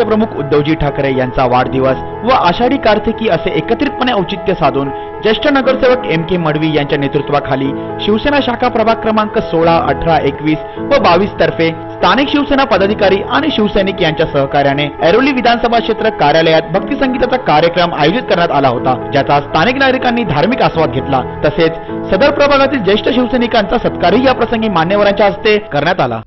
पक्षप्रमुख उद्धवजी ठाकरे यांचा वाढदिवस व आषाढी कार्तिकी असे एकत्रितपणे औचित्य साधून ज्येष्ठ नगरसेवक M.K. मडवी यांच्या नेतृत्वाखाली शिवसेना शाखा प्रभाग क्रमांक 16, 18, 21 व 22 तर्फे स्थानिक शिवसेना पदाधिकारी आणि शिवसैनिक यांच्या सहकार्याने ऐरोली विधानसभा क्षेत्र कार्यालयात भक्ती संगीताचा कार्यक्रम आयोजित करण्यात आला होता, ज्याचा स्थानिक नागरिकांनी धार्मिक आस्वाद घेतला। तसेच सदर प्रभागातील ज्येष्ठ शिवसैनिकांचा सत्कारही या प्रसंगी मान्यवरांच्या हस्ते करण्यात आला।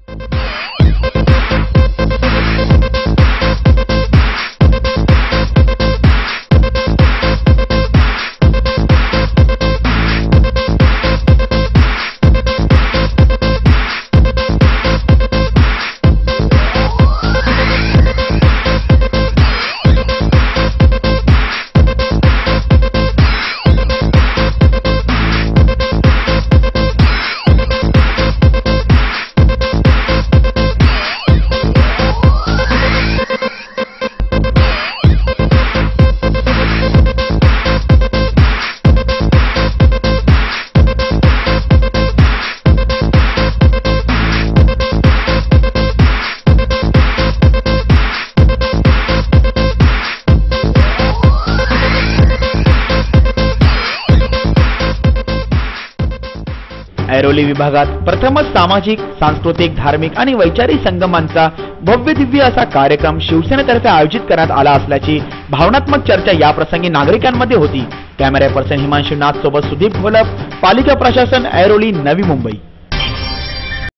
ऐरोली विभागात प्रथमच सामाजिक, सांस्कृतिक, धार्मिक आणि वैचारिक संगमांचा भव्य दिव्य असा कार्यक्रम शिवसेनेतर्फे आयोजित करण्यात आला असल्याची भावनात्मक चर्चा या प्रसंगी नागरिकांमध्ये होती। कॅमेरा पर्सन हिमांशु नाथ सोबत सुदीप घोलप, पालिका प्रशासन, ऐरोली, नवी मुंबई।